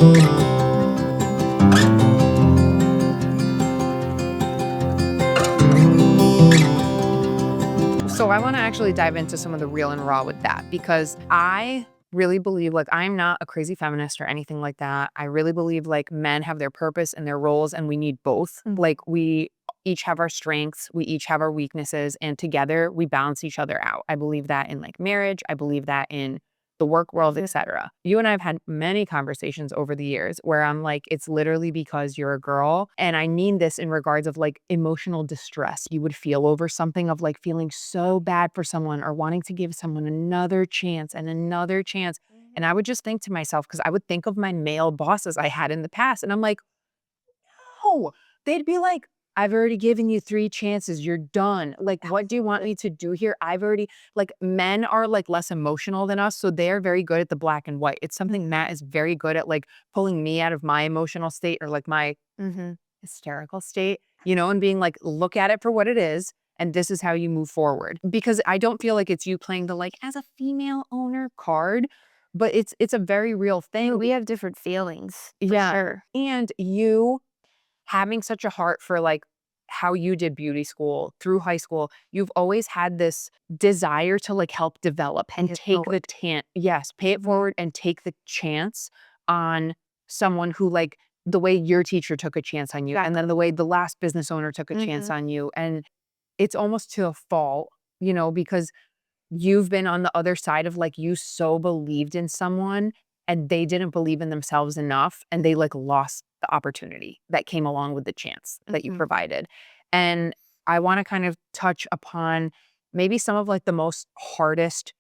So I want to actually dive into some of the real and raw with that, because I really believe, like, I'm not a crazy feminist or anything like that. I really believe like men have their purpose and their roles and we need both. Like, we each have our strengths, we each have our weaknesses, and together we balance each other out. I believe that in like marriage, I believe that in the work world, etc. You and I have had many conversations over the years where I'm like, it's literally because you're a girl. And I mean this in regards of like emotional distress you would feel over something, of like feeling so bad for someone or wanting to give someone another chance and another chance. And I would just think to myself, because I would think of my male bosses I had in the past, and I'm like, no, they'd be like, I've already given you 3 chances. You're done. Like, what do you want me to do here? I've already, like, men are like less emotional than us. So they're very good at the black and white. It's something Matt is very good at, like pulling me out of my emotional state or like my hysterical state, and being like, look at it for what it is. And this is how you move forward. Because I don't feel like it's you playing the like as a female owner card, but it's a very real thing. We have different feelings, for Yeah. sure. And you having such a heart for like how you did beauty school through high school, you've always had this desire to like help develop and Pay it take the forward. pay it forward and take the chance on someone who, like, the way your teacher took a chance on you, and then the way the last business owner took a chance on you. And it's almost to a fault, because you've been on the other side of like, you so believed in someone and they didn't believe in themselves enough, and they like lost the opportunity that came along with the chance that you provided. And I want to kind of touch upon maybe some of like the most hardest,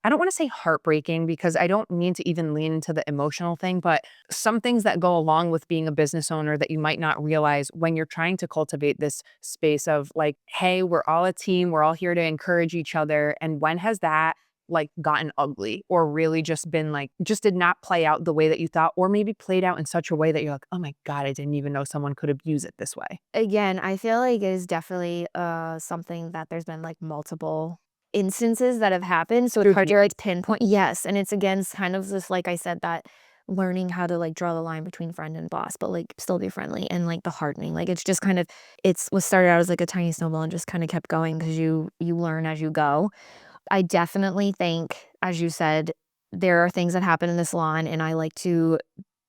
I don't want to say heartbreaking because I don't mean to even lean into the emotional thing, but some things that go along with being a business owner that you might not realize when you're trying to cultivate this space of like, hey, we're all a team, we're all here to encourage each other. And when has that like gotten ugly, or really just been like, just did not play out the way that you thought, or maybe played out in such a way that you're like, oh my God, I didn't even know someone could abuse it this way? Again, I feel like it is definitely, something that there's been, like, multiple instances that have happened, so it's Through hard the to, like, pinpoint. Yes, and it's, again, kind of just, like I said, that learning how to, like, draw the line between friend and boss, but, like, still be friendly, and, like, the hardening, like, it's just kind of, it's what started out as, like, a tiny snowball and just kinda kept going because you learn as you go. I definitely think, as you said, there are things that happen in the salon, and I like to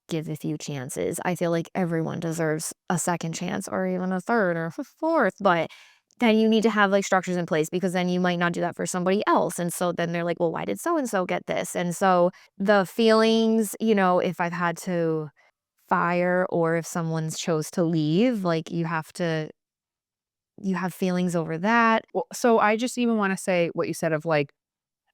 give a few chances. I feel like everyone deserves a second chance or even a third or a fourth, but then you need to have like structures in place because then you might not do that for somebody else. And so then they're like, well, why did so and so get this? And so the feelings, if I've had to fire or if someone's chose to leave, like you have feelings over that. Well, so I just even want to say what you said of like,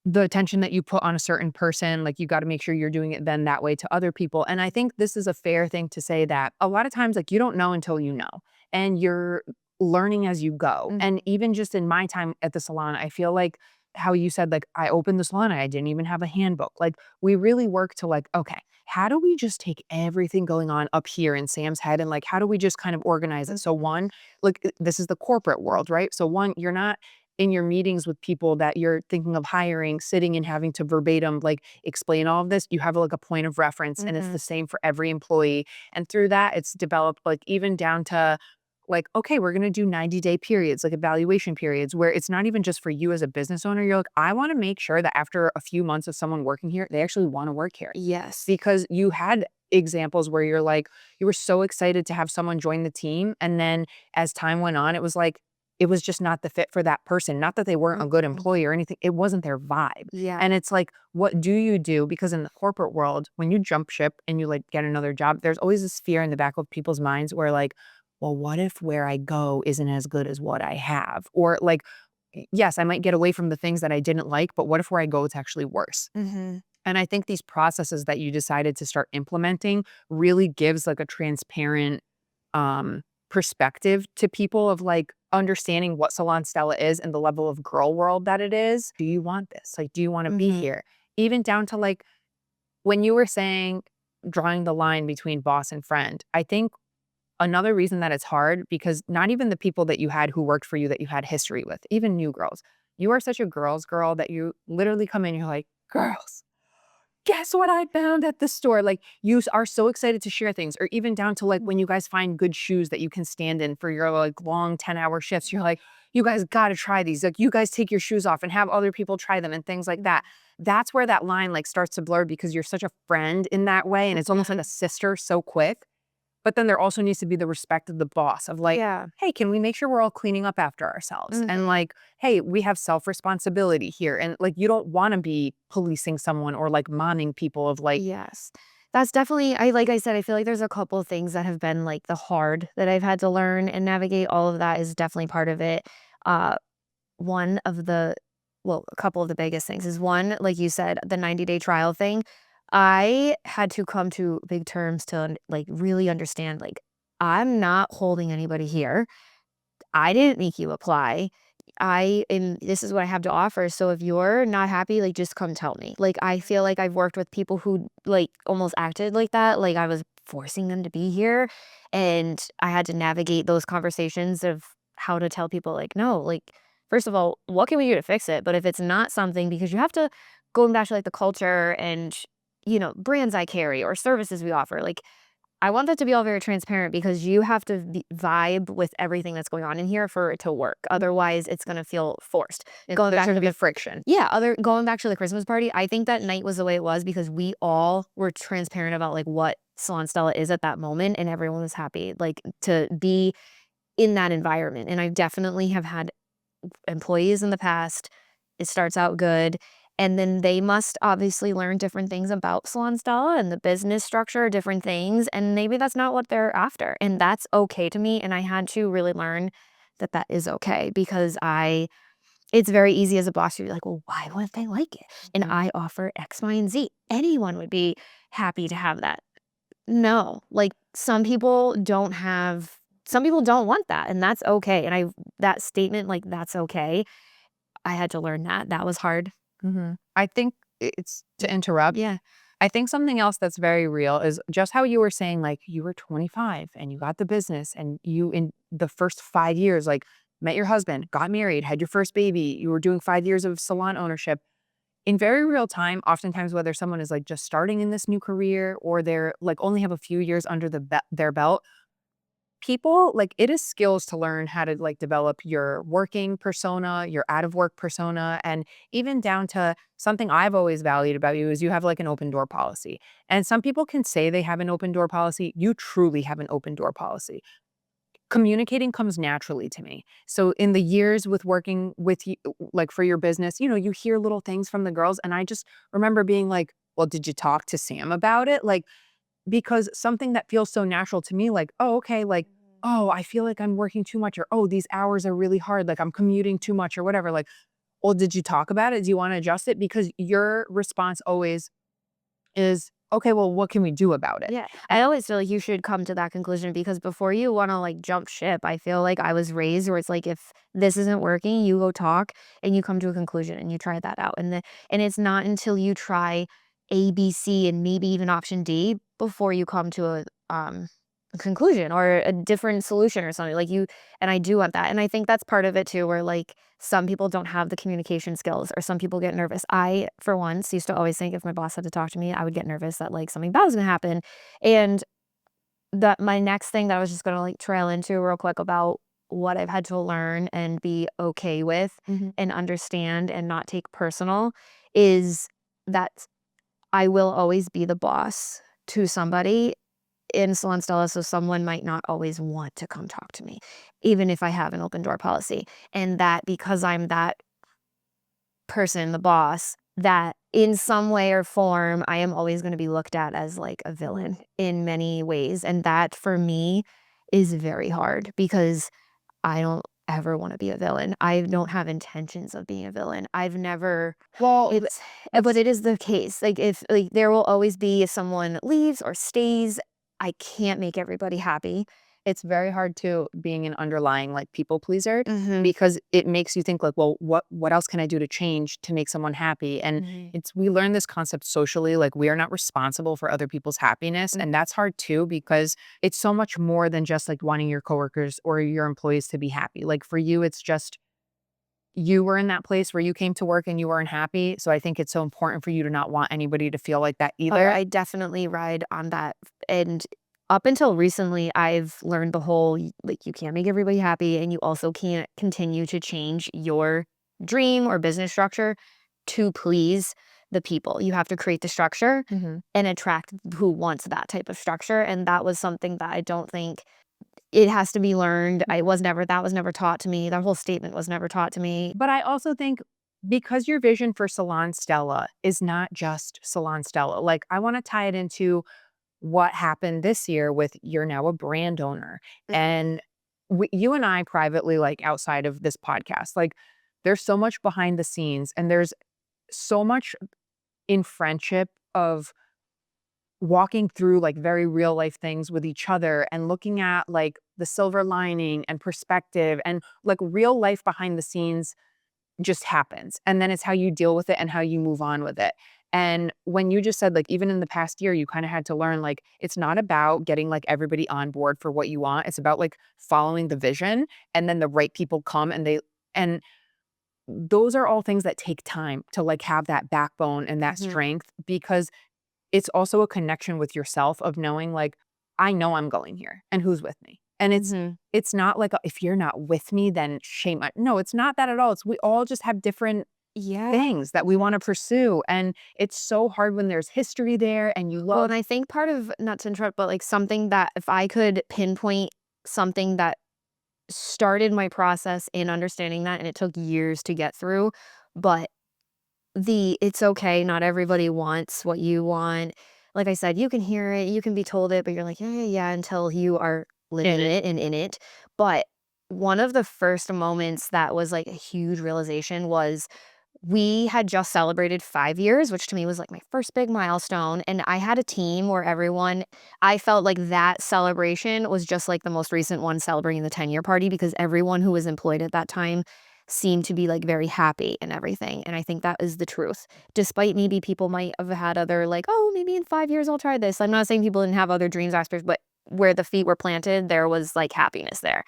the attention that you put on a certain person, like you got to make sure you're doing it then that way to other people. And I think this is a fair thing to say that a lot of times, like, you don't know until you know, and you're learning as you go. And even just in my time at the salon, I feel like how you said, like, I opened the salon and I didn't even have a handbook. Like, we really work to like, okay, how do we just take everything going on up here in Sam's head and like, how do we just kind of organize it? So one, like, this is the corporate world, right? So one, you're not in your meetings with people that you're thinking of hiring, sitting and having to verbatim, like, explain all of this. You have like a point of reference, and it's the same for every employee. And through that, it's developed like even down to like, okay, we're going to do 90-day periods, like evaluation periods, where it's not even just for you as a business owner. You're like, I want to make sure that after a few months of someone working here, they actually want to work here. Yes. Because you had examples where you're like, you were so excited to have someone join the team. And then as time went on, it was like, it was just not the fit for that person. Not that they weren't a good employee or anything. It wasn't their vibe. Yeah. And it's like, what do you do? Because in the corporate world, when you jump ship and you like get another job, there's always this fear in the back of people's minds where like, well, what if where I go isn't as good as what I have? Or like, yes, I might get away from the things that I didn't like, but what if where I go, it's actually worse? And I think these processes that you decided to start implementing really gives like a transparent perspective to people of like understanding what salon stella is and the level of girl world that it is. Do you want this? Like, do you want to be here? Even down to like when you were saying drawing the line between boss and friend, I think another reason that it's hard, because not even the people that you had who worked for you that you had history with, even new girls, you are such a girl's girl that you literally come in, you're like, girls, guess what I found at the store? Like, you are so excited to share things, or even down to like when you guys find good shoes that you can stand in for your like long 10-hour shifts. You're like, you guys got to try these. Like, you guys take your shoes off and have other people try them and things like that. That's where that line like starts to blur, because you're such a friend in that way. And it's almost like a sister so quick. But then there also needs to be the respect of the boss of like, Yeah. hey, can we make sure we're all cleaning up after ourselves? And like, hey, we have self-responsibility here. And like, you don't want to be policing someone or like momming people of like, Yes. That's definitely like I said, I feel like there's a couple things that have been like the hard that I've had to learn and navigate. All of that is definitely part of it. Uh one of the a couple of the biggest things is one, like you said, the 90-day trial thing. I had to come to big terms to like really understand like I'm not holding anybody here. I didn't make you apply. I am This is what I have to offer. So if you're not happy, like just come tell me. Like I feel like I've worked with people who like almost acted like that. Like I was forcing them to be here. And I had to navigate those conversations of how to tell people like, no, like, first of all, what can we do to fix it? But if it's not something, because you have to going back to like the culture and brands I carry or services we offer, like I want that to be all very transparent because you have to vibe with everything that's going on in here for it to work. Otherwise, it's going to feel forced. Going there's back going to to be the friction. yeah, going back to the Christmas party, I think that night was the way it was because we all were transparent about like what Salon Stella is at that moment, and everyone was happy like to be in that environment. And I definitely have had employees in the past. It starts out good. And then they must obviously learn different things about Salon Stella and the business structure, different things. And maybe that's not what they're after. And that's okay to me. And I had to really learn that that is okay because it's very easy as a boss to be like, well, why wouldn't they like it? And I offer X, Y, and Z. Anyone would be happy to have that. No, like some people don't want that. And that's okay. And that statement, like, that's okay. I had to learn that. That was hard. I think it's to interrupt. Yeah. I think something else that's very real is just how you were saying, like, you were 25 and you got the business and you, in the first 5 years, like, met your husband, got married, had your first baby, you were doing 5 years of salon ownership. In very real time, oftentimes, whether someone is like just starting in this new career or they're like only have a few years under their belt, people like it is skills to learn how to like develop your working persona, your out of work persona, and even down to something I've always valued about you is you have like an open door policy. And some people can say they have an open door policy. You truly have an open door policy. Communicating comes naturally to me. So in the years with working with you, like for your business, you hear little things from the girls. And I just remember being like, well, did you talk to Sam about it? Like, because something that feels so natural to me, like, oh, okay, like, oh, I feel like I'm working too much, or oh, these hours are really hard, like I'm commuting too much or whatever. Like, well, did you talk about it? Do you want to adjust it? Because your response always is, okay, well, what can we do about it? Yeah. And I always feel like you should come to that conclusion because before you want to like jump ship, I feel like I was raised where it's like if this isn't working, you go talk and you come to a conclusion and you try that out. And it's not until you try A, B, C, and maybe even option D before you come to a conclusion or a different solution or something. And I do want that. And I think that's part of it too, where like some people don't have the communication skills or some people get nervous. I, for once, used to always think if my boss had to talk to me, I would get nervous that like something bad was gonna happen. And that my next thing that I was just gonna like trail into real quick about what I've had to learn and be okay with and understand and not take personal is that I will always be the boss to somebody in Salon Stella, so someone might not always want to come talk to me, even if I have an open door policy. And that because I'm that person, the boss, that in some way or form, I am always going to be looked at as like a villain in many ways. And that for me is very hard because I don't ever want to be a villain. I don't have intentions of being a villain. I've never well, but it is the case. Like if like there will always be if someone leaves or stays, I can't make everybody happy. it's very hard to being an underlying like people pleaser, Mhm. because it makes you think like, well, what else can I do to change to make someone happy? And Mhm. we learn this concept socially, like we are not responsible for other people's happiness. And that's hard too, because it's so much more than just like wanting your coworkers or your employees to be happy. Like for you, it's just you were in that place where you came to work and you weren't happy. So I think it's so important for you to not want anybody to feel like that either. I definitely ride on that. And up until recently, I've learned the whole like you can't make everybody happy and you also can't continue to change your dream or business structure to please the people. You have to create the structure Mhm. and attract who wants that type of structure. And that was something that I don't think it has to be learned. That was never taught to me. That whole statement was never taught to me. But I also think because your vision for Salon Stella is not just Salon Stella, like I want to tie it into what happened this year with you're now a brand owner. Mhm. And you and I privately, like outside of this podcast, like there's so much behind the scenes and there's so much in friendship of walking through like very real life things with each other and looking at like the silver lining and perspective and like real life behind the scenes just happens. And then it's how you deal with it and how you move on with it. And when you just said, like, even in the past year, you kind of had to learn, like, it's not about getting like everybody on board for what you want. It's about like following the vision and then the right people come and those are all things that take time to like have that backbone and that Mhm. strength because it's also a connection with yourself of knowing like, I know I'm going here and who's with me. And Mhm. it's not like if you're not with me, then shame. No, it's not that at all. It's we all just have different Yeah. things that we want to pursue. And it's so hard when there's history there and you Well, love and I think part of, not to interrupt, but like something that if I could pinpoint something that started my process in understanding that, and it took years to get through, but it's okay, not everybody wants what you want. Like I said, you can hear it, you can be told it, but you're like, yeah, yeah, yeah, until you are living in it. it and in it. But one of the first moments that was like a huge realization was we had just celebrated 5 years, which to me was like my first big milestone, and I had a team where I felt like that celebration was just like the most recent one celebrating the 10-year party because everyone who was employed at that time seemed to be like very happy and everything, and I think that is the truth. Despite maybe people might have had other like, "Oh, maybe in 5 years I'll try this." I'm not saying people didn't have other dreams, aspirations, but where the feet were planted, there was like happiness there.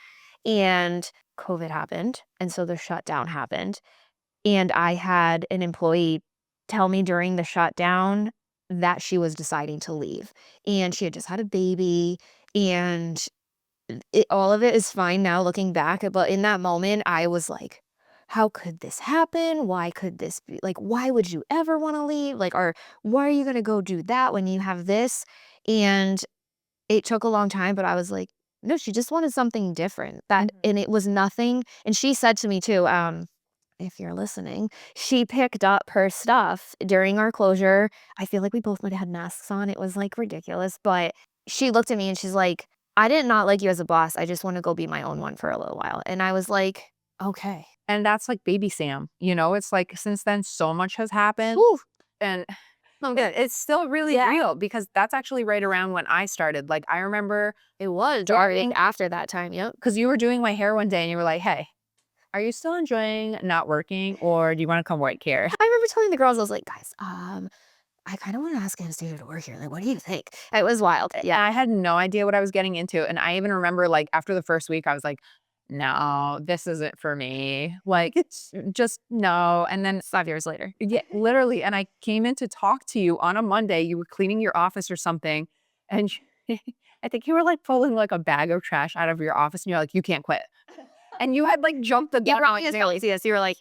And COVID happened, and so the shutdown happened. And I had an employee tell me during the shutdown that she was deciding to leave. And she had just had a baby, and all of it is fine now looking back. But in that moment, I was like, how could this happen? Why could this be like, why would you ever want to leave? Like, or why are you going to go do that when you have this? And it took a long time, but I was like, no, she just wanted something different. And it was nothing. And she said to me too, if you're listening, she picked up her stuff during our closure. I feel like we both might have had masks on. It was like ridiculous. But she looked at me and she's like, I did not like you as a boss. I just want to go be my own one for a little while. And I was like, okay. And that's like baby Sam, it's like since then so much has happened. Whew, And I'm yeah, good. it's still really Yeah, real because that's actually right around when I started. Like I remember it was. Or during after that time. Yep. because you were doing my hair one day and you were like, "Hey, are you still enjoying not working or do you want to come work here?" I remember telling the girls, I was like, guys, I kind of want to ask Anastasia to work here. Like, what do you think? It was wild. Yeah. I had no idea what I was getting into. And I even remember like after the first week, I was like, no, this isn't for me. Like, just no. And then 5 years later. yeah, literally. And I came in to talk to you on a Monday. You were cleaning your office or something. And I think you were like pulling like a bag of trash out of your office and you're like, you can't quit. And you had like jumped the You gun were on always me. yes, you were like,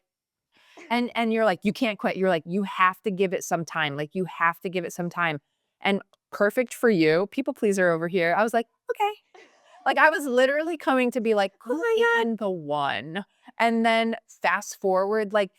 And you're like, "You can't quit." You're like, "You have to give it some time, like, you have to give it some time." And perfect for you, people pleaser over here. I was like, "Okay." Like, I was literally coming to be like, oh "Who my God. is the one?" And then fast forward, like,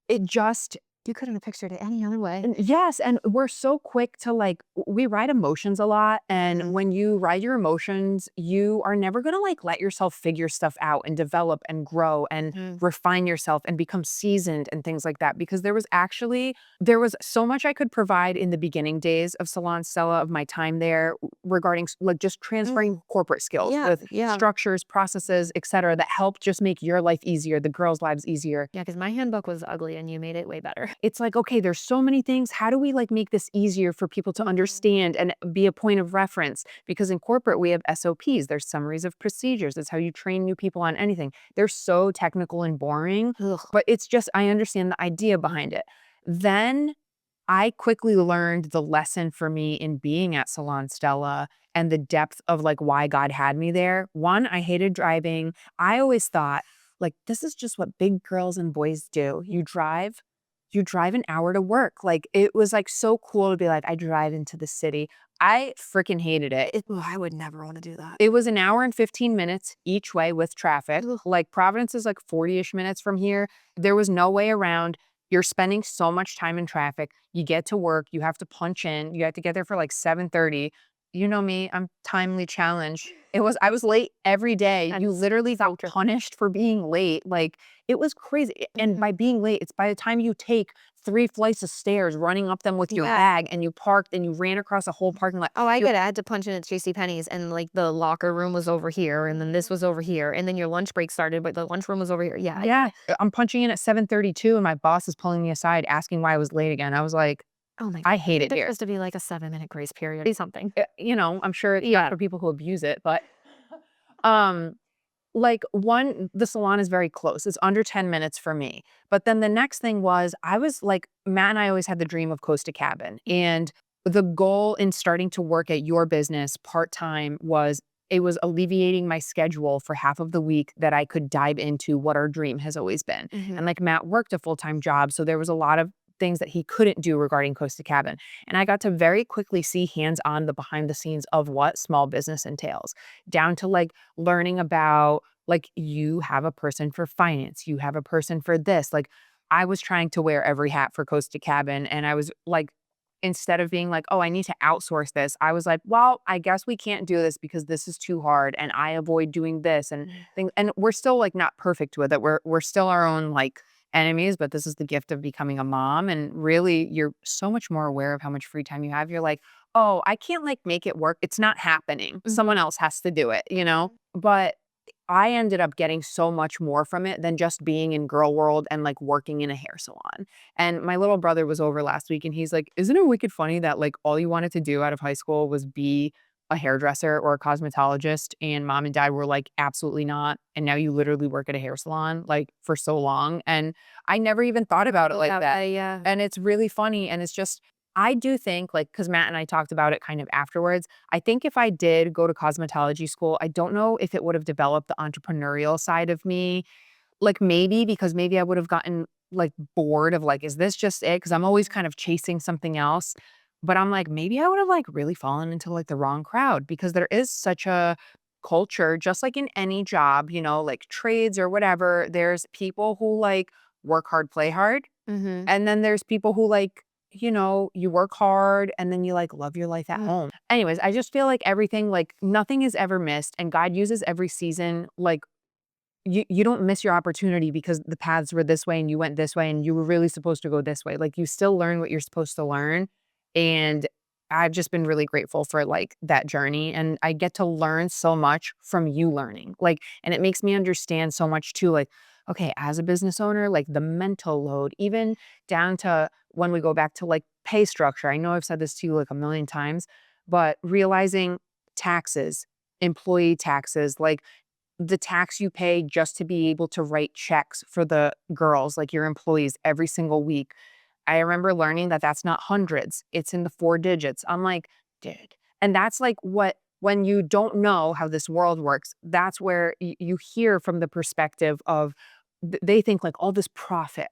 it just You couldn't have pictured it any other way. and yes, and we're so quick to like we ride emotions a lot, and Mhm. when you ride your emotions, you are never gonna like let yourself figure stuff out and develop and grow and Mhm. refine yourself and become seasoned and things like that. Because there was so much I could provide in the beginning days of Salon Stella of my time there regarding like just transferring Mm. corporate skills Yeah, with yeah. structures, processes, etc., that help just make your life easier, the girls' lives easier. Yeah, because my handbook was ugly and you made it way better. it's like, okay, there's so many things. How do we like make this easier for people to understand and be a point of reference? Because in corporate, we have SOPs, there's summaries of procedures. It's how you train new people on anything. They're so technical and boring, Ugh. but it's just, I understand the idea behind it. Then I quickly learned the lesson for me in being at Salon Stella and the depth of like why God had me there. One, I hated driving. I always thought like this is just what big girls and boys do. You drive an hour to work. Like it was like so cool to be like, I drive into the city. I freaking hated it. Ugh, I would never want to do that. It was an hour and 15 minutes each way with traffic. Ugh. Like Providence is like 40-ish minutes from here. There was no way around. You're spending so much time in traffic. You get to work, you have to punch in. You have to get there for like 7:30. You know me, I'm timely challenged. I was late every day. You That's literally so got true. punished for being late. Like it was crazy. And Mhm. by being late, it's by the time you take 3 flights of stairs, running up them with your Yeah. bag, and you parked and you ran across a whole parking lot. Oh, I get it. I had to punch in at JCPenney's and like the locker room was over here and then this was over here and then your lunch break started, but the lunchroom was over here. Yeah. Yeah, I'm punching in at 7:32 and my boss is pulling me aside asking why I was late again. I was like, Oh my God. "I hate it There's here." supposed to be like a 7-minute grace period or something. You know, I'm sure it's not Yeah. for people who abuse it, but, um, like, the salon is very close. It's under 10 minutes for me. But then the next thing was I was like Matt and I always had the dream of Costa Cabin, and the goal in starting to work at your business part-time was it was alleviating my schedule for half of the week that I could dive into what our dream has always been. Mhm. And, like, Matt worked a full-time job, so there was a lot of things that he couldn't do regarding Costa Cabin. And I got to very quickly see hands-on the behind the scenes of what small business entails, down to, like, learning about like, you have a person for finance, you have a person for this. Like, I was trying to wear every hat for Costa Cabin, and I was like, instead of being like, "Oh, I need to outsource this," I was like, "Well, I guess we can't do this because this is too hard, and I avoid doing this and Mm. things." And we're still like not perfect with it. We're still our own like enemies, but this is the gift of becoming a mom. And really, you're so much more aware of how much free time you have. You're like, "Oh, I can't like make it work. It's not happening. Someone Mhm. else has to do it," you know? But I ended up getting so much more from it than just being in girl world and like working in a hair salon. And my little brother was over last week and he's like, "Isn't it wicked funny that like all you wanted to do out of high school was be a hairdresser or a cosmetologist and mom and dad were like, absolutely not. And now you literally work at a hair salon like for so long." And I never even thought about it like Yeah, that. yeah. And it's really funny. And it's just, I do think like, cause Matt and I talked about it kind of afterwards. I think if I did go to cosmetology school, I don't know if it would have developed the entrepreneurial side of me. Like maybe because maybe I would have gotten like bored of like, is this just it? Because I'm always kind of chasing something else. But I'm like, maybe I would have like really fallen into like the wrong crowd because there is such a culture, just like in any job, you know, like trades or whatever. There's people who like work hard, play hard. Mhm. And then there's people who like, you know, you work hard and then you like love your life at Mm. home. Anyways, I just feel like everything, like nothing is ever missed. And God uses every season. Like you don't miss your opportunity because the paths were this way and you went this way and you were really supposed to go this way. Like you still learn what you're supposed to learn. And I've just been really grateful for like that journey. And I get to learn so much from you learning. Like, and it makes me understand so much too. Like, okay, as a business owner, like the mental load, even down to when we go back to like pay structure. I know I've said this to you like a million times, but realizing taxes, employee taxes, like the tax you pay just to be able to write checks for the girls, like your employees every single week. I remember learning that that's not hundreds, it's in the 4 digits. I'm like, "Dude." And that's like what when you don't know how this world works, that's where you hear from the perspective of they think like all this profit,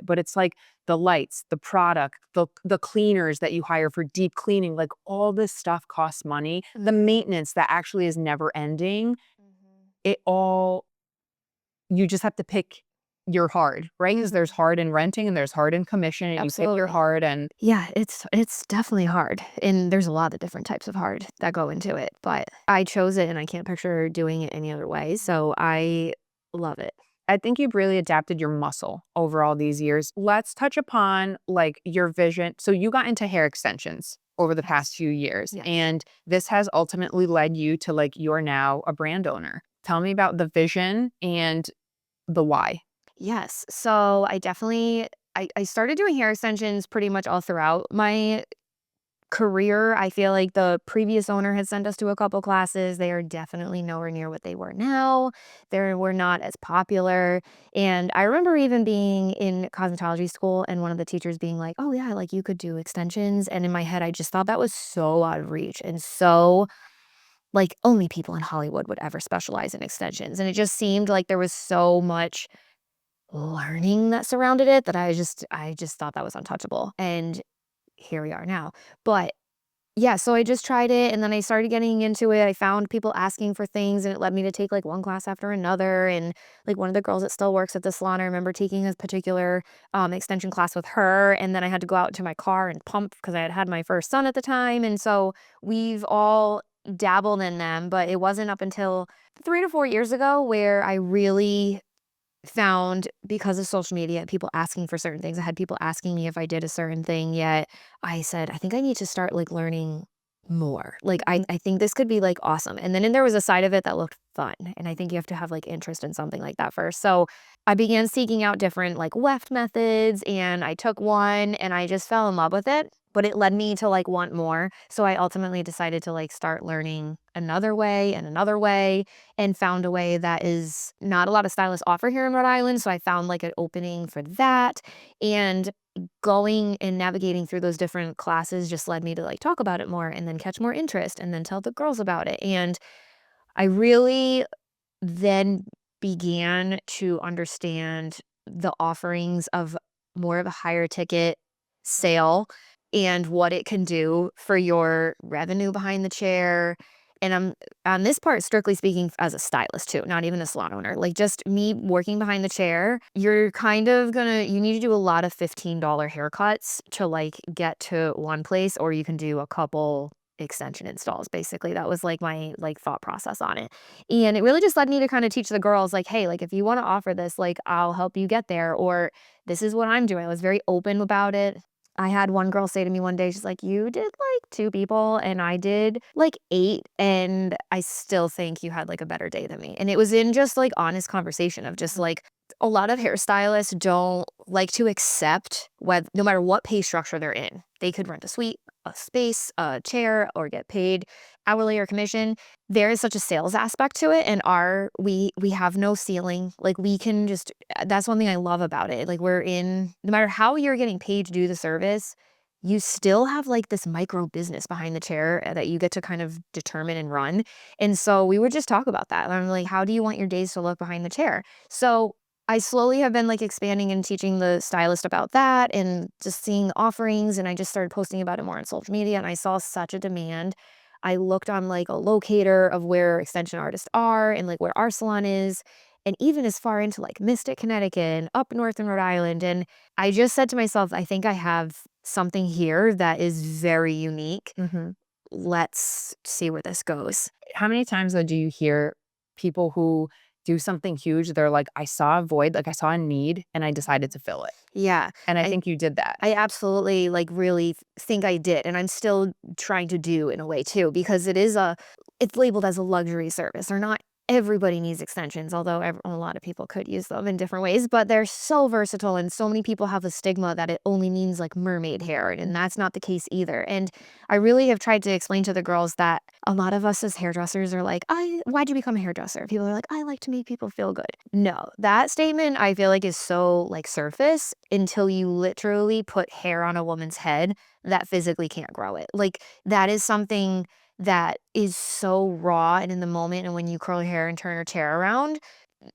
but it's like the lights, the product, the cleaners that you hire for deep cleaning, like all this stuff costs money. The Mhm. maintenance that actually is never ending, Mhm. it all you just have to pick your hard, right? Because there's Mhm. hard in renting and there's hard in commission, and you pick your Absolutely. hard and Yeah, it's definitely hard, and there's a lot of different types of hard that go into it, but I chose it, and I can't picture doing it any other way, so I love it. I think you've really adapted your muscle over all these years. Let's touch upon, like, your vision. So you got into hair extensions over the past Yes. few years, Yes. and this has ultimately led you to, like, you're now a brand owner. Tell me about the vision and the why. Yes. So I definitely I started doing hair extensions pretty much all throughout my career. I feel like the previous owner had sent us to a couple classes. They are definitely nowhere near what they were now. They were not as popular. And I remember even being in cosmetology school and one of the teachers being like, "Oh yeah, like you could do extensions." And in my head, I just thought that was so out of reach and so like only people in Hollywood would ever specialize in extensions. And it just seemed like there was so much learning that surrounded it that I just thought that was untouchable. And here we are now. But yeah, so I just tried it and then I started getting into it. I found people asking for things and it led me to take like one class after another. And like one of the girls that still works at the salon, I remember taking a particular extension class with her. And then I had to go out to my car and pump because I had had my first son at the time. And so we've all dabbled in them, but it wasn't up until 3 to 4 years ago where I really found because of social media, people asking for certain things. I had people asking me if I did a certain thing, yet I said, I think I need to start like learning more. Like I think this could be like awesome. And then there was a side of it that looked fun. And I think you have to have like interest in something like that first. So I began seeking out different like weft methods and I took one and I just fell in love with it. But it led me to like want more. So I ultimately decided to like start learning another way and found a way that is not a lot of stylists offer here in Rhode Island. So I found like an opening for that. And going and navigating through those different classes just led me to like talk about it more and then catch more interest and then tell the girls about it. And I really then began to understand the offerings of more of a higher ticket sale and what it can do for your revenue behind the chair. And I'm on this part, strictly speaking, as a stylist too, not even a salon owner. Like just me working behind the chair, you're kind of you need to do a lot of $15 haircuts to like get to one place, or you can do a couple extension installs. Basically, that was like my like thought process on it. And it really just led me to kind of teach the girls like, hey, like if you want to offer this, like I'll help you get there, or this is what I'm doing. I was very open about it. I had one girl say to me one day, she's like, you did like 2 people and I did like 8. And I still think you had like a better day than me. And it was in just like honest conversation of just like a lot of hairstylists don't like to accept whether no matter what pay structure they're in, they could rent a suite, a space, a chair, or get paid hourly or commission. There is such a sales aspect to it, and we have no ceiling. Like we can just that's one thing I love about it. Like we're in no matter how you're getting paid to do the service, you still have like this micro business behind the chair that you get to kind of determine and run. And so we would just talk about that. I'm like, how do you want your days to look behind the chair? So I slowly have been like expanding and teaching the stylist about that and just seeing the offerings. And I just started posting about it more on social media and I saw such a demand. I looked on like a locator of where extension artists are and like where our salon is. And even as far into like Mystic, Connecticut and up north in Rhode Island. And I just said to myself, I think I have something here that is very unique. Mhm. Let's see where this goes. How many times though do you hear people who do something huge, they're like, I saw a void, like I saw a need and I decided to fill it. Yeah. And I I think you did that. I absolutely like really think I did. And I'm still trying to do in a way too, because it's labeled as a luxury service or not. Everybody needs extensions, although a lot of people could use them in different ways, but they're so versatile. And so many people have the stigma that it only means like mermaid hair. And that's not the case either. And I really have tried to explain to the girls that a lot of us as hairdressers are like, why'd you become a hairdresser? People are like, I like to make people feel good. No, that statement I feel like is so like surface until you literally put hair on a woman's head that physically can't grow it. Like that is something that is so raw and in the moment. And when you curl her hair and turn her chair around,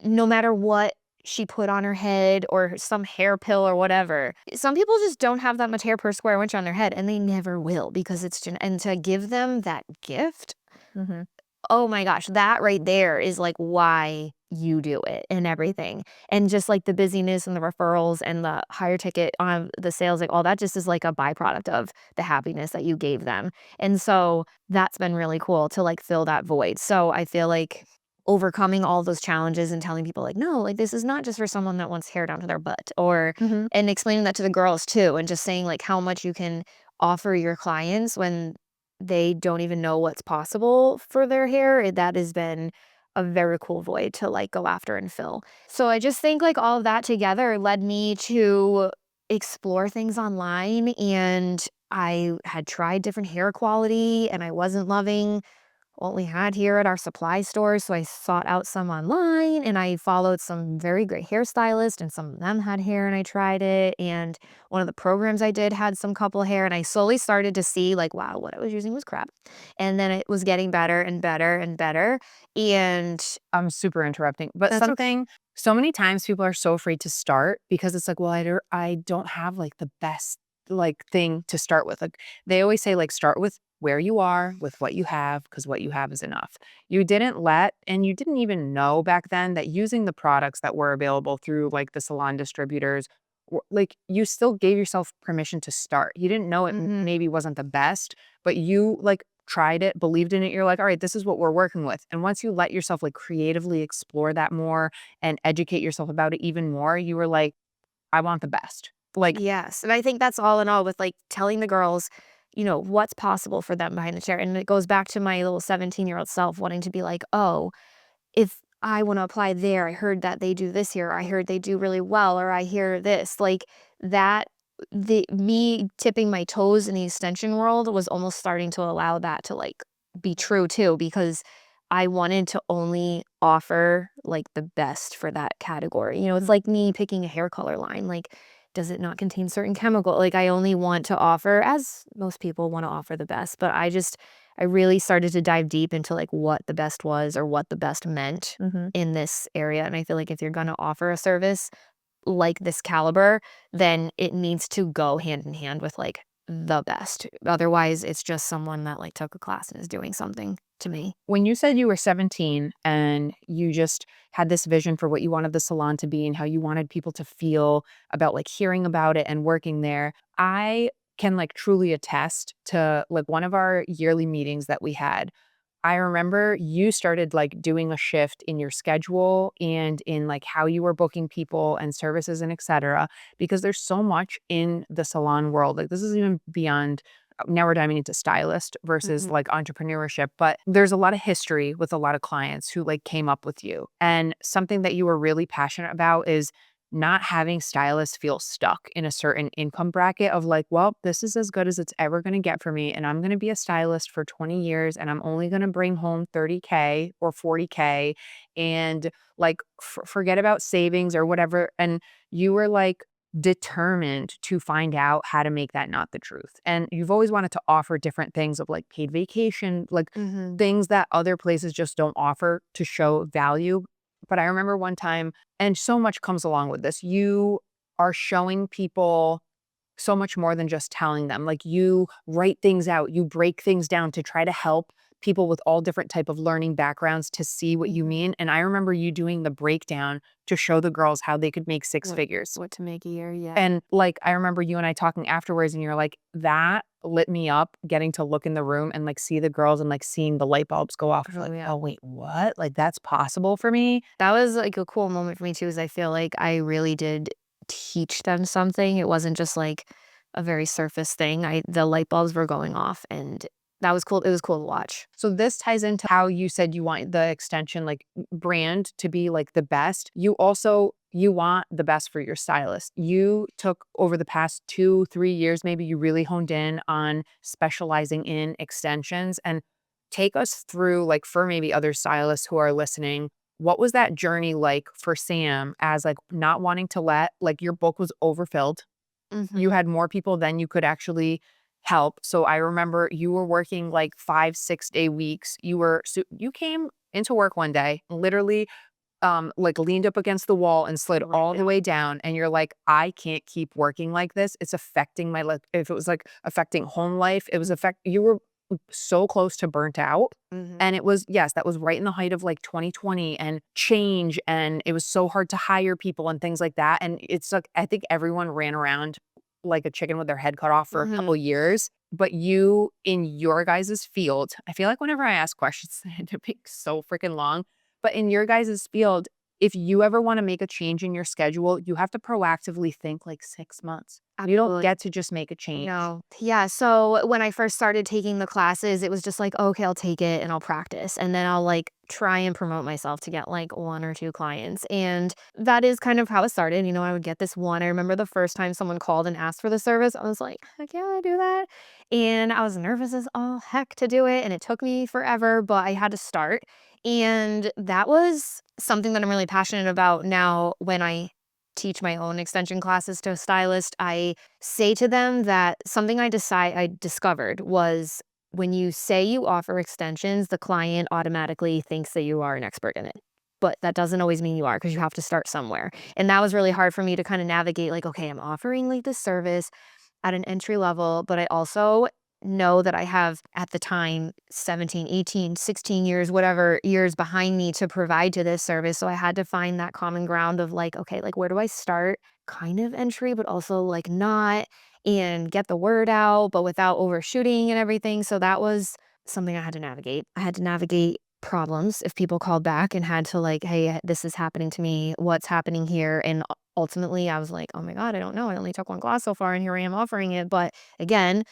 no matter what she put on her head or some hair pill or whatever, some people just don't have that much hair per square inch on their head and they never will because and to give them that gift, Mhm. oh my gosh, that right there is like why you do it and everything. And just like the busyness and the referrals and the higher ticket on the sales, like all that just is like a byproduct of the happiness that you gave them. And so that's been really cool to like fill that void. So I feel like overcoming all those challenges and telling people like, no, like this is not just for someone that wants hair down to their butt or, Mhm. and explaining that to the girls too. And just saying like how much you can offer your clients when they don't even know what's possible for their hair. That has been a very cool void to like go after and fill. So I just think like all of that together led me to explore things online, and I had tried different hair quality, and I wasn't loving what we had here at our supply store, so I sought out some online, and I followed some very great hairstylists, and some of them had hair, and I tried it, and one of the programs I did had some couple hair, and I slowly started to see, like, wow, what I was using was crap, and then it was getting better and better and better, and I'm super interrupting, but that's something so many times people are so afraid to start because it's like, well, I don't have like the best like thing to start with. Like they always say, like, start with where you are, with what you have, because what you have is enough. You didn't let, and you didn't even know back then that using the products that were available through like the salon distributors, like you still gave yourself permission to start. You didn't know it mhm. maybe wasn't the best, but you like tried it, believed in it, you're like, all right, this is what we're working with. And once you let yourself like creatively explore that more and educate yourself about it even more, you were like, I want the best. Like, Yes, and I think that's all in all with, like, telling the girls, what's possible for them behind the chair, and it goes back to my little 17-year-old self wanting to be like, "Oh, if I wanna apply there, I heard that they do this here, I heard they do really well, or I hear this." Like, that the me tipping my toes in the extension world was almost starting to allow that to, like, be true too, because I wanted to only offer, like, the best for that category. It's like me picking a hair color line, like, does it not contain certain chemical, like, I only want to offer, as most people wanna offer, the best, but I really started to dive deep into, like, what the best was or what the best meant mhm. in this area, and I feel like if you're gonna offer a service like this caliber, then it needs to go hand in hand with, like, the best. Otherwise, it's just someone that, like, took a class and is doing something to me. When you said you were 17 and you just had this vision for what you wanted the salon to be and how you wanted people to feel about like hearing about it and working there, I can like truly attest to like one of our yearly meetings that we had. I remember you started like doing a shift in your schedule and in like how you were booking people and services and et cetera, because there's so much in the salon world. Like this is even beyond now we're diving into stylist versus Mhm. like entrepreneurship, but there's a lot of history with a lot of clients who like came up with you. And something that you were really passionate about is not having stylists feel stuck in a certain income bracket of like, well, this is as good as it's ever going to get for me. And I'm going to be a stylist for 20 years and I'm only going to bring home 30K or 40K and like forget about savings or whatever. And you were like, determined to find out how to make that not the truth. And you've always wanted to offer different things of like paid vacation, like Mhm. things that other places just don't offer to show value. But I remember one time, and so much comes along with this, you are showing people so much more than just telling them. Like you write things out, you break things down to try to help people with all different type of learning backgrounds to see what you Mhm. mean. And I remember you doing the breakdown to show the girls how they could make six What figures. what to make a year, yeah. And, like, I remember you and I talking afterwards, and you're like, "That lit me up getting to look in the room and, like, see the girls and, like, seeing the light bulbs go off." You're Oh, like, yeah. "Oh, wait, what? Like, that's possible for me?" That was, like, a cool moment for me too, is I feel like I really did teach them something. It wasn't just, like, a very surface thing. I The light bulbs were going off, and that was cool. It was cool to watch. So this ties into how you said you want the extension, like, brand to be, like, the best. You want the best for your stylist. You took over the past 2, 3 years, maybe you really honed in on specializing in extensions, and take us through, like, for maybe other stylists who are listening, what was that journey like for Sam as, like, not wanting to let like, your book was overfilled, you Mhm. had more people than you could actually help. So I remember you were working like 5, 6 day weeks. You came into work one day, literally like leaned up against the wall and slid Right, all the yeah. way down. And you're like, I can't keep working like this. It's affecting my life. If it was like affecting home life, it was you were so close to burnt out. Mhm. And it was, yes, that was right in the height of like 2020 and change. And it was so hard to hire people and things like that. And it's like, I think everyone ran around like a chicken with their head cut off for a couple Mhm. years. But you, in your guys' field, I feel like whenever I ask questions, they end up being so freaking long. But in your guys' field, if you ever want to make a change in your schedule, you have to proactively think like 6 months. You don't Absolutely. get to just make a change. No. Yeah, so when I first started taking the classes, it was just like, okay, I'll take it and I'll practice. And then I'll like try and promote myself to get like 1 or 2 clients. And that is kind of how it started. I would get this one. I remember the first time someone called and asked for the service, I was like, heck yeah, I do that. And I was nervous as all heck to do it. And it took me forever, but I had to start. And that was something that I'm really passionate about now when I teach my own extension classes to a stylist. I say to them that something I discovered was when you say you offer extensions, the client automatically thinks that you are an expert in it. But that doesn't always mean you are, because you have to start somewhere. And that was really hard for me to kind of navigate, like, okay, I'm offering like this service at an entry level, but I also know that I have at the time 17, 18, 16 years, whatever years behind me to provide to this service. So I had to find that common ground of like, okay, like where do I start? Kind of entry, but also like not, and get the word out, but without overshooting and everything. So that was something I had to navigate. I had to navigate problems if people called back and had to like, hey, this is happening to me. What's happening here? And ultimately, I was like, oh my God, I don't know. I only took one class so far and here I am offering it. But again,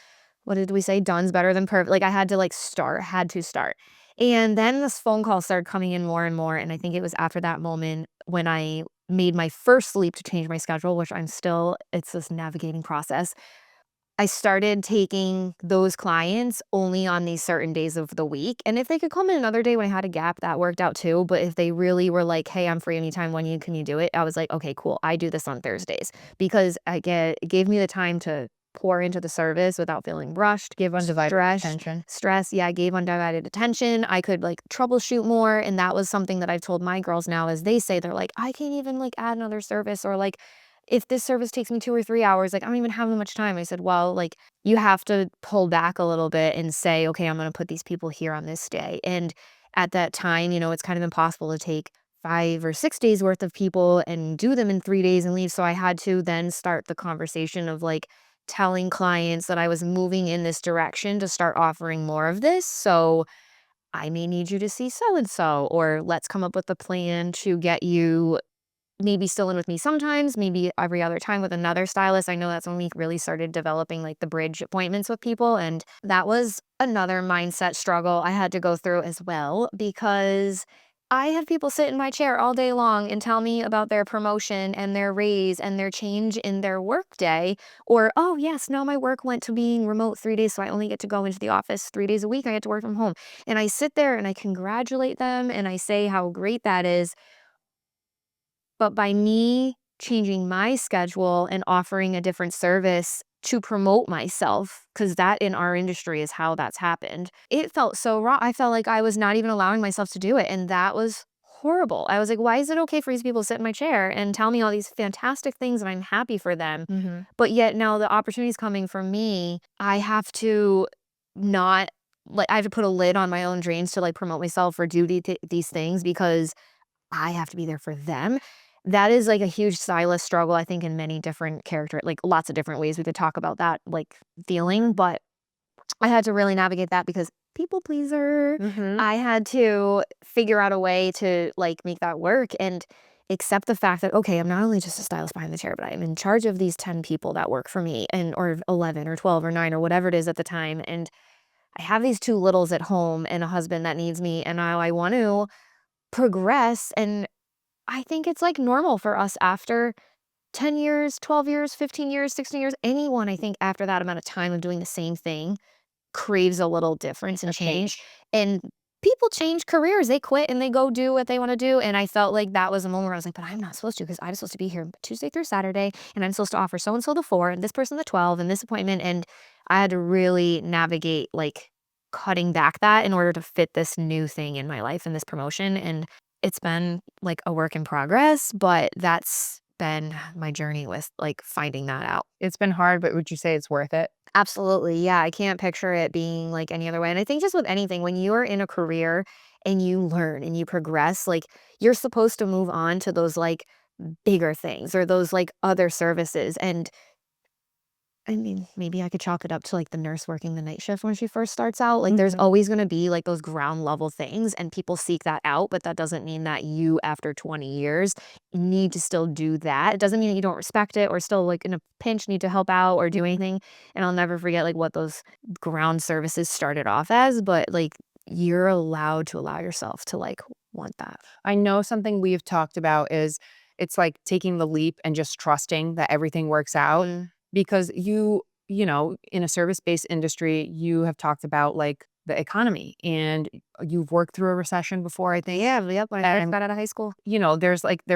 what did we say? Done's better than perfect. Like I had to like had to start. And then this phone call started coming in more and more. And I think it was after that moment when I made my first leap to change my schedule, which it's this navigating process. I started taking those clients only on these certain days of the week. And if they could come in another day when I had a gap, that worked out too. But if they really were like, hey, I'm free anytime, can you do it? I was like, okay, cool. I do this on Thursdays, because it gave me the time to pour into the service without feeling rushed, Give undivided stressed, attention. stress. Yeah, I gave undivided attention. I could like troubleshoot more. And that was something that I've told my girls now, as they say, they're like, I can't even like add another service, or like, if this service takes me 2 or 3 hours, like, I don't even have that much time. I said, well, like, you have to pull back a little bit and say, okay, I'm going to put these people here on this day. And at that time, it's kind of impossible to take 5 or 6 days worth of people and do them in 3 days and leave. So I had to then start the conversation of like telling clients that I was moving in this direction to start offering more of this. So I may need you to see so and so, or let's come up with a plan to get you maybe still in with me sometimes, maybe every other time with another stylist. I know that's when we really started developing like the bridge appointments with people. And that was another mindset struggle I had to go through as well, because I had people sit in my chair all day long and tell me about their promotion and their raise and their change in their work day. Or, oh, yes, now my work went to being remote 3 days, so I only get to go into the office 3 days a week. I get to work from home. And I sit there and I congratulate them and I say how great that is. But by me changing my schedule and offering a different service to promote myself, because that in our industry is how that's happened, it felt so wrong. I felt like I was not even allowing myself to do it. And that was horrible. I was like, why is it okay for these people to sit in my chair and tell me all these fantastic things and I'm happy for them? Mhm. But yet now the opportunity is coming for me. I have to not like, I have to put a lid on my own dreams to like promote myself or do these things because I have to be there for them. That is like a huge stylist struggle, I think, in many different like lots of different ways we could talk about that, like feeling. But I had to really navigate that because people pleaser. Mhm. I had to figure out a way to like make that work and accept the fact that, okay, I'm not only just a stylist behind the chair, but I'm in charge of these 10 people that work for me, and or 11 or 12 or 9 or whatever it is at the time. And I have these two littles at home and a husband that needs me. And now I want to progress. And I think it's like normal for us after 10 years, 12 years, 15 years, 16 years, anyone, I think, after that amount of time of doing the same thing craves a little difference and A change. change. And people change careers. They quit and they go do what they want to do. And I felt like that was a moment where I was like, but I'm not supposed to, because I'm supposed to be here Tuesday through Saturday. And I'm supposed to offer so and so the 4 and this person the 12 and this appointment. And I had to really navigate like cutting back that in order to fit this new thing in my life and this promotion. And it's been like a work in progress, but that's been my journey with like finding that out. It's been hard, but would you say it's worth it? Absolutely. Yeah. I can't picture it being like any other way. And I think just with anything, when you're in a career and you learn and you progress, like you're supposed to move on to those like bigger things or those like other services. And I mean, maybe I could chalk it up to like the nurse working the night shift when she first starts out. Like, there's always going to be like those ground level things, and people seek that out. But that doesn't mean that you, after 20 years, need to still do that. It doesn't mean that you don't respect it or still, like, in a pinch, need to help out or do anything. And I'll never forget like what those ground services started off as. But like, you're allowed to allow yourself to like want that. I know something we've talked about is it's like taking the leap and just trusting that everything works out Mm. because you know, in a service-based industry, you have talked about like the economy and you've worked through a recession before, I think. Yeah, yep. When I first And got out of high school. you know, there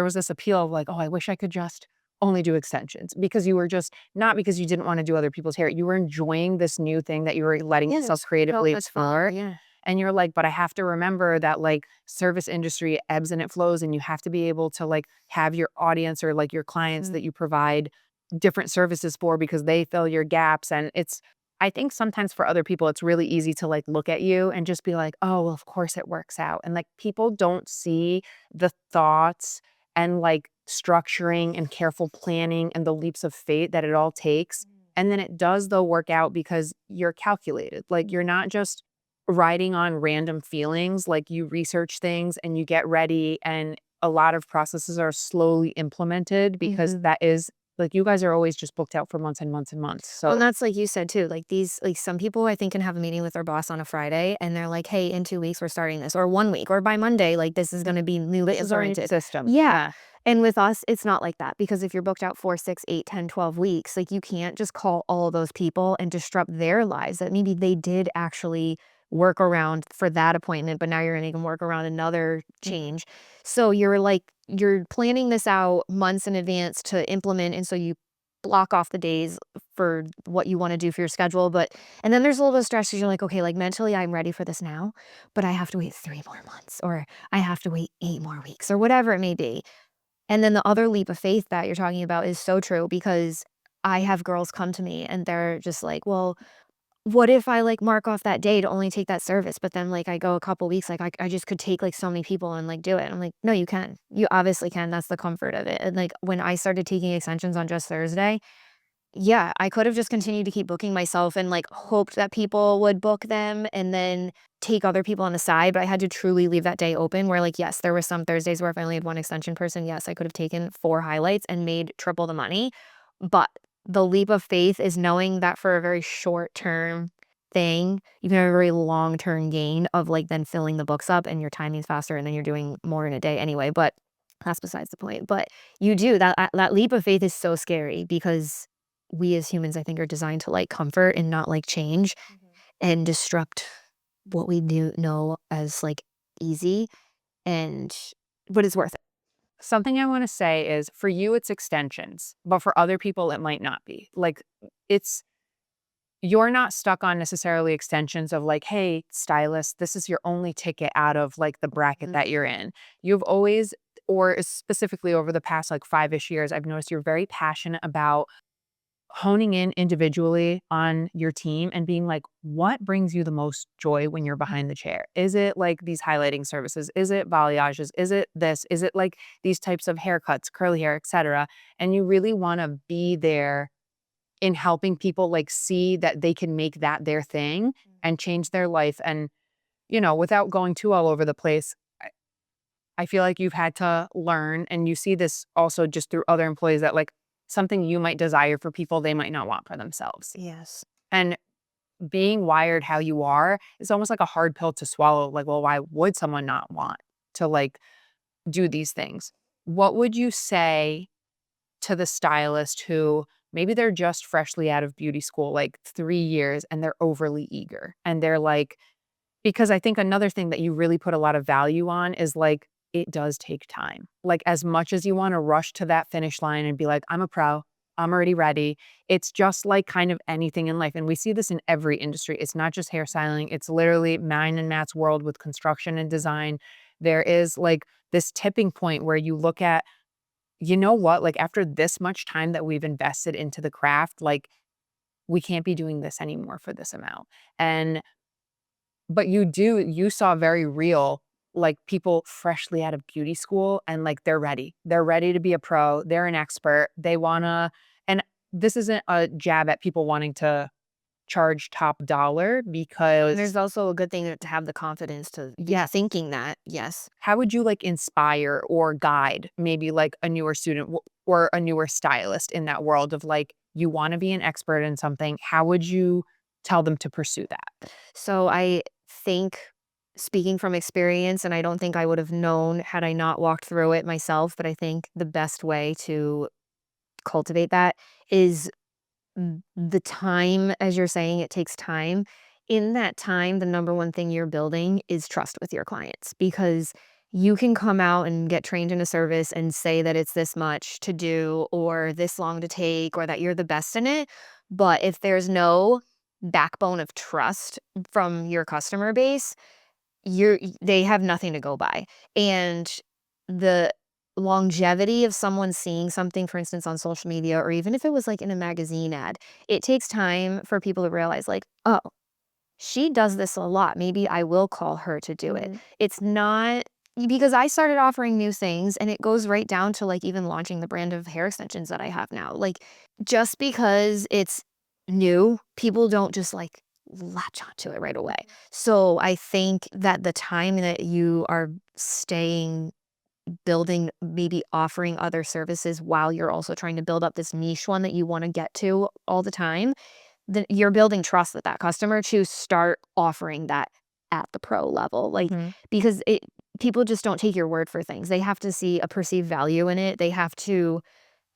was this appeal of like, oh, I wish I could just only do extensions because you were just not because you didn't want to do other people's hair. You were enjoying this new thing that you were letting Yeah, yourself it's so creatively much fun. explore. Yeah. And you're like, but I have to remember that like service industry ebbs and it flows, and you have to be able to like have your audience or like your clients Mm. that you provide different services for because they fill your gaps. And it's, I think sometimes for other people, it's really easy to like look at you and just be like, oh, well, of course it works out. And like people don't see the thoughts and like structuring and careful planning and the leaps of faith that it all takes. And then it does though work out because you're calculated. Like you're not just riding on random feelings, like you research things and you get ready and a lot of processes are slowly implemented because Mhm. that is like you guys are always just booked out for months and months and months. Well, So and that's like you said too, like these, like some people I think can have a meeting with their boss on a Friday and they're like, hey, in 2 weeks we're starting this, or 1 week, or by Monday, like this is going to be newly this is our new implemented. system. Yeah. Yeah. And with us, it's not like that because if you're booked out 4, 6, 8, 10, 12 weeks, like you can't just call all of those people and disrupt their lives that maybe they did actually work around for that appointment, but now you're going to work around another change. So you're like, you're planning this out months in advance to implement. And so you block off the days for what you want to do for your schedule. But, and then there's a little bit of stress because you're like, okay, like mentally, I'm ready for this now, but I have to wait 3 more months or I have to wait 8 more weeks or whatever it may be. And then the other leap of faith that you're talking about is so true because I have girls come to me and they're just like, well, what if I like mark off that day to only take that service? But then like I go a couple weeks, like I just could take like so many people and like do it. I'm like, no, you can. You obviously can. That's the comfort of it. And like when I started taking extensions on just Thursday, yeah, I could have just continued to keep booking myself and like hoped that people would book them and then take other people on the side. But I had to truly leave that day open where, like, yes, there were some Thursdays where if I only had one extension person, yes, I could have taken 4 highlights and made triple the money. But the leap of faith is knowing that for a very short term thing, you can have a very long term gain of like then filling the books up and your timing's faster and then you're doing more in a day anyway. But that's besides the point. But you do that leap of faith is so scary because we as humans, I think, are designed to like comfort and not like change and disrupt what we do know as like easy and but it's worth it. Something I want to say is for you, it's extensions, but for other people, it might not be. Like, it's, you're not stuck on necessarily extensions of like, hey, stylist, this is your only ticket out of like the bracket Mhm. that you're in. You've always, or specifically over the past like 5-ish years, I've noticed you're very passionate about honing in individually on your team and being like, what brings you the most joy when you're behind the chair? Is it like these highlighting services? Is it balayages? Is it this? Is it like these types of haircuts, curly hair, etc.? And you really want to be there in helping people like see that they can make that their thing and change their life. And, you know, without going too all over the place, I feel like you've had to learn, and you see this also just through other employees that like something you might desire for people, they might not want for themselves. Yes. And being wired how you are is almost like a hard pill to swallow. Like, well, why would someone not want to like do these things? What would you say to the stylist who maybe they're just freshly out of beauty school, like 3 years, and they're overly eager and they're like, because I think another thing that you really put a lot of value on is like, it does take time. Like, as much as you want to rush to that finish line and be like, I'm a pro, I'm already ready. It's just like kind of anything in life. And we see this in every industry. It's not just hairstyling, it's literally mine and Matt's world with construction and design. There is like this tipping point where you look at, you know what, like after this much time that we've invested into the craft, like we can't be doing this anymore for this amount. And but you saw very real, like, people freshly out of beauty school and, like, they're ready. They're ready to be a pro, they're an expert, they wanna, and this isn't a jab at people wanting to charge top dollar because There's also a good thing to have the confidence to be yes. thinking that. Yes. How would you like inspire or guide maybe like a newer student or a newer stylist in that world of like you want to be an expert in something? How would you tell them to pursue that? So I think, speaking from experience, and I don't think I would have known had I not walked through it myself, but I think the best way to cultivate that is the time. As you're saying, it takes time. In that time, the number one thing you're building is trust with your clients, because you can come out and get trained in a service and say that it's this much to do or this long to take or that you're the best in it. But if there's no backbone of trust from your customer base, they have nothing to go by. And the longevity of someone seeing something, for instance, on social media, or even if it was like in a magazine ad, it takes time for people to realize, like, oh, she does this a lot. Maybe I will call her to do it. Mhm. It's not because I started offering new things, and it goes right down to like even launching the brand of hair extensions that I have now. Like, just because it's new, people don't just like latch onto it right away. So I think that the time that you are staying, building, maybe offering other services while you're also trying to build up this niche one that you want to get to all the time, then you're building trust with that customer to start offering that at the pro level. Like, Mhm. because people just don't take your word for things. They have to see a perceived value in it. They have to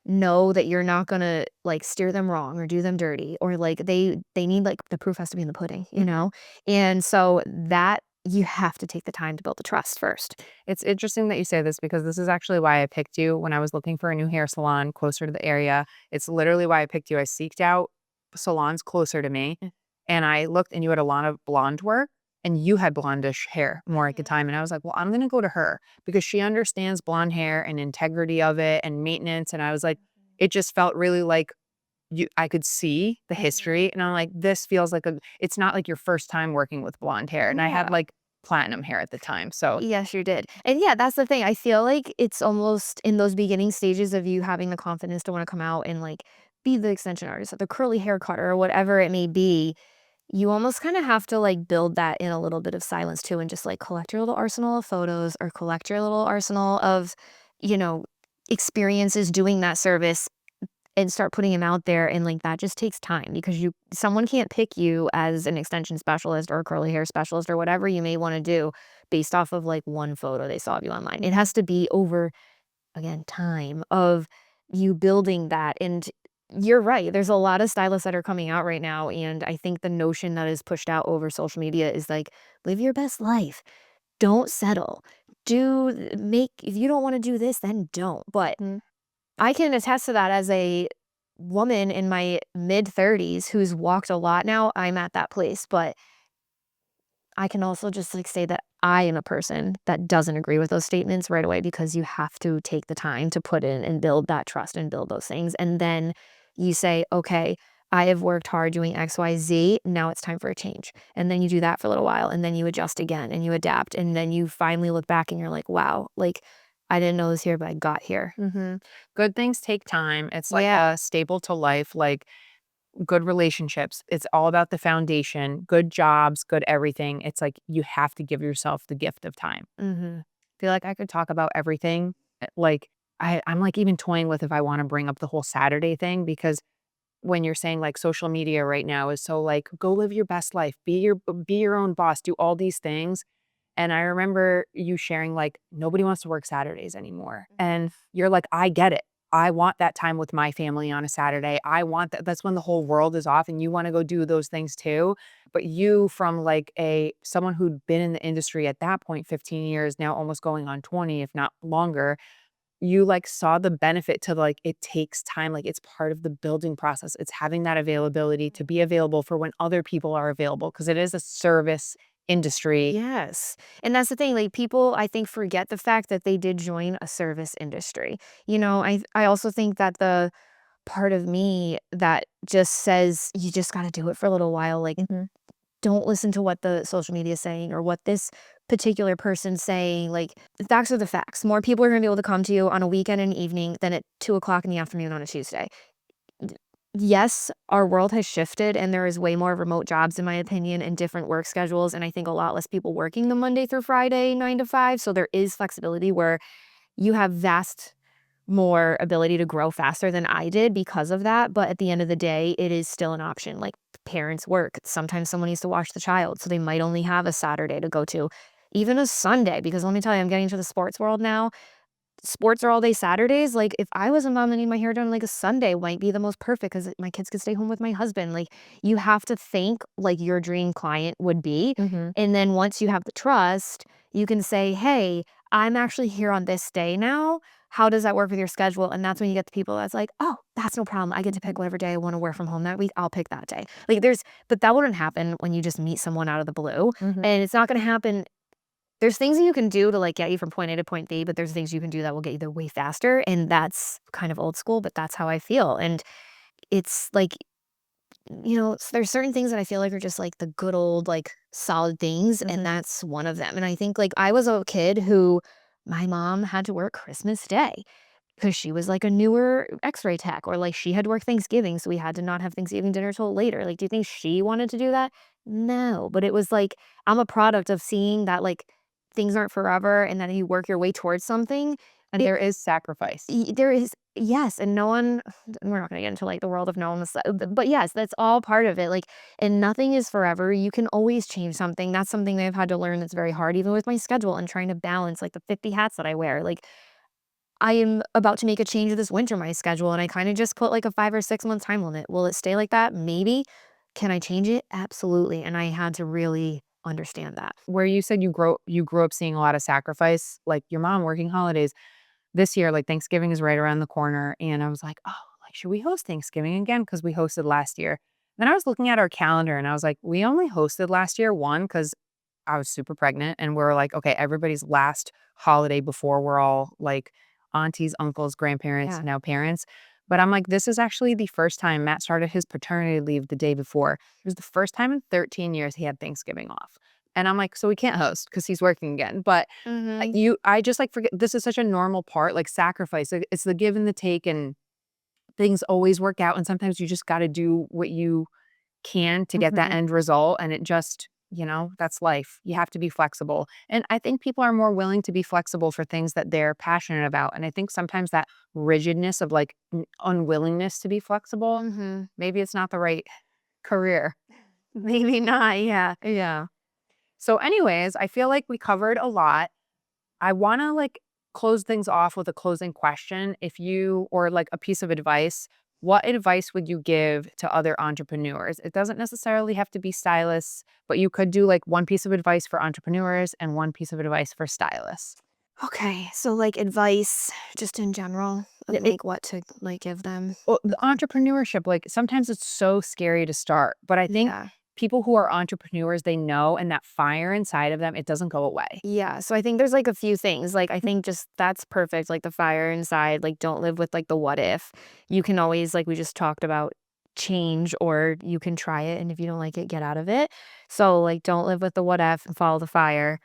know that you're not gonna like steer them wrong or do them dirty, or like they need, like, the proof has to be in the pudding, you Mhm. know? And so that you have to take the time to build the trust first. It's interesting that you say this because this is actually why I picked you when I was looking for a new hair salon closer to the area. It's literally why I picked you. I seeked out salons closer to me and I looked and you had a lot of blonde work and you had blondish hair more at the time. And I was like, well, I'm going to go to her because she understands blonde hair and integrity of it and maintenance. And I was like, it just felt really like I could see the history and I'm like, this feels like it's not like your first time working with blonde hair. And I Yeah. had like platinum hair at the time. So Yes, you did. And yeah, that's the thing. I feel like it's almost in those beginning stages of you having the confidence to want to come out and like be the extension artist or the curly hair cutter or whatever it may be. You almost kind of have to like build that in a little bit of silence too, and just like collect your little arsenal of photos or collect your little arsenal of, you know, experiences doing that service and start putting them out there. And like that just takes time, because someone can't pick you as an extension specialist or a curly hair specialist or whatever you may want to do based off of like one photo they saw of you online. It has to be over, again, time of you building that. And you're right. There's a lot of stylists that are coming out right now. And I think the notion that is pushed out over social media is like, live your best life. Don't settle. If you don't want to do this, then don't. But mm, I can attest to that as a woman in my mid 30s who's walked a lot now. I'm at that place. But I can also just like say that I am a person that doesn't agree with those statements right away, because you have to take the time to put in and build that trust and build those things. And then you say, okay, I have worked hard doing XYZ. Now it's time for a change. And then you do that for a little while, and then you adjust again and you adapt. And then you finally look back and you're like, wow, like I didn't know this here, but I got here. mhm. Good things take time. It's like Yeah. a staple to life, like good relationships. It's all about the foundation, good jobs, good everything. It's like you have to give yourself the gift of time. Hmm. Feel like I could talk about everything. Like I'm like even toying with if I want to bring up the whole Saturday thing because when you're saying like social media right now is so like go live your best life, be your own boss, do all these things. And I remember you sharing like nobody wants to work Saturdays anymore. And you're like, I get it. I want that time with my family on a Saturday. I want that. That's when the whole world is off and you want to go do those things too. But you from like someone who'd been in the industry at that point 15 years, now almost going on 20, if not longer, you like saw the benefit to like it takes time. Like it's part of the building process. It's having that availability to be available for when other people are available because it is a service industry. Yes. And that's the thing, like people I think forget the fact that they did join a service industry. I also think that the part of me that just says you just got to do it for a little while, like Mhm. don't listen to what the social media is saying or what this particular person's saying. Like the facts are the facts. More people are going to be able to come to you on a weekend and evening than at 2 o'clock in the afternoon on a Tuesday. yes, our world has shifted and there is way more remote jobs, in my opinion, and different work schedules. And I think a lot less people working the Monday through Friday, 9 to 5. So there is flexibility where you have vast more ability to grow faster than I did because of that. But at the end of the day, it is still an option. Like parents work. Sometimes someone needs to watch the child. So they might only have a Saturday to go to, even a Sunday. Because let me tell you, I'm getting into the sports world now. Sports are all day Saturdays. Like if I was a mom that need my hair done like a Sunday might be the most perfect because my kids could stay home with my husband. Like you have to think like your dream client would be. Mhm. And then once you have the trust, you can say, hey, I'm actually here on this day now. How does that work with your schedule? And that's when you get the people that's like, oh, that's no problem. I get to pick whatever day I want to work from home that week. I'll pick that day. Like but that wouldn't happen when you just meet someone out of the blue. Mhm. And it's not going to happen. There's things that you can do to, like, get you from point A to point B, but there's things you can do that will get you there way faster, and that's kind of old school, but that's how I feel, and it's like, there's certain things that I feel like are just, like, the good old, like, solid things, and Mhm. that's one of them, and I think, like, I was a kid who my mom had to work Christmas Day. 'Cause she was, like, a newer X-ray tech, or, like, she had to work Thanksgiving, so we had to not have Thanksgiving dinner till later. Like, do you think she wanted to do that? No, but it was, like, I'm a product of seeing that, like, things aren't forever and that you work your way towards something. And It there is sacrifice. there is yes, and no one we're not gonna get into, like, the world of no one but yes, that's all part of it, like, and nothing is forever. You can always change something. That's something that I've had to learn that's very hard, even with my schedule and trying to balance, like, the 50 hats that I wear. Like, I am about to make a change this winter in my schedule, and I kinda just put, like, a 5 or 6 month time limit. Will it stay like that? Maybe. Can I change it? Absolutely, and I had to really understand that. Where you said you grew up seeing a lot of sacrifice, like your mom working holidays. This year, like Thanksgiving is right around the corner, and I was like, "Oh, like should we host Thanksgiving again?" Because we hosted last year. Then I was looking at our calendar and I was like, "We only hosted last year, one, because I was super pregnant and we're like, okay, everybody's last holiday before we're all like aunties, uncles, grandparents, Yeah. now parents." But I'm like, this is actually the first time Matt started his paternity leave the day before. It was the first time in 13 years he had Thanksgiving off. And I'm like, so we can't host because he's working again. But Mhm. I just like forget this is such a normal part, like sacrifice. It's the give and the take, and things always work out. And sometimes you just got to do what you can to get that Mhm. end result, and it just that's life. You have to be flexible, and I think people are more willing to be flexible for things that they're passionate about, and I think sometimes that rigidness of, like, unwillingness to be flexible, Mhm. maybe it's not the right career. Maybe not, yeah. Yeah. So anyways, I feel like we covered a lot. I wanna, like, close things off with a closing question. If you or, like, a piece of advice, what advice would you give to other entrepreneurs? It doesn't necessarily have to be stylists, but you could do, like, one piece of advice for entrepreneurs and one piece of advice for stylists. Okay, so, like, advice just in general Yeah, of, like, what to, like, give them. well, the entrepreneurship, like, sometimes it's so scary to start, but I think Yeah. people who are entrepreneurs, they know, and that fire inside of them, it doesn't go away. Yeah, so I think there's, like, a few things, like, I think just that's perfect, like, the fire inside, like, don't live with, like, the what if. You can always, like we just talked about, change, or you can try it, and if you don't like it, get out of it. So, like, don't live with the what if and follow the fire.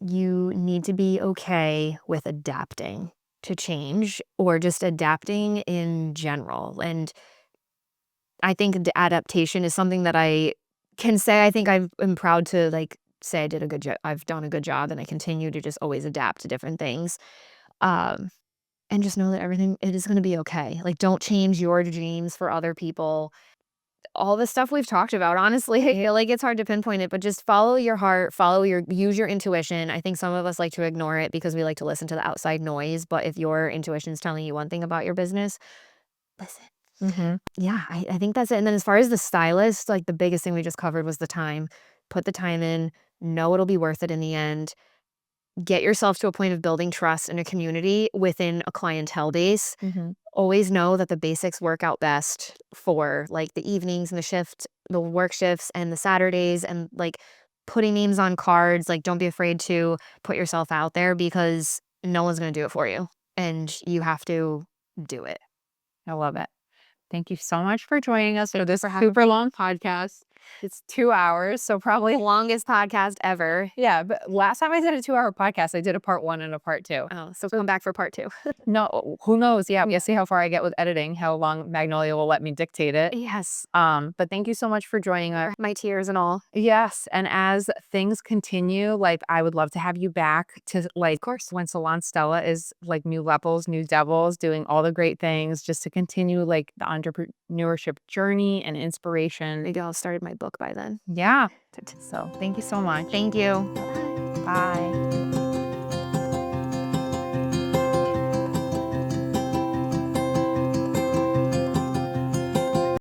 You need to be okay with adapting to change or just adapting in general, and I think the adaptation is something that I can say I think I'm proud to, like, say I did a good job. I've done a good job, and I continue to just always adapt to different things, um, and just know that everything it is gonna be okay. Like, don't change your dreams for other people. All the stuff we've talked about, honestly, I feel like it's hard to pinpoint it, but just follow your heart, use your intuition. I think some of us like to ignore it because we like to listen to the outside noise, but if your intuition is telling you one thing about your business, listen. Mhm. Yeah, I think that's it, and then as far as the stylist, like, the biggest thing we just covered was the time. Put the time in, know it'll be worth it in the end. Get yourself to a point of building trust in a community within a clientele base. Mhm. Always know that the basics work out best for, like, the evenings and the work shifts and the Saturdays and, like, putting names on cards, like, don't be afraid to put yourself out there because no one's gonna do it for you, and you have to do it. I love it. Thank you so much for joining us for Thank you this for having super long podcast. It's 2 hours, so probably Longest podcast ever. yeah, but last time I did a 2-hour podcast, I did a part 1 and a part 2. Oh, so come back for part 2. No, who knows? Yeah, see how far I get with editing, how long Magnolia will let me dictate it. Yes. But thank you so much for joining us. My tears and all. Yes, and as things continue, like, I would love to have you back to, like, Of course. when Salon Stella is, like, new levels, new devils, doing all the great things, just to continue, like, the entrepreneurship journey and inspiration. Maybe I'll have started my book by then. Yeah. So thank you so much. Thank you. Bye.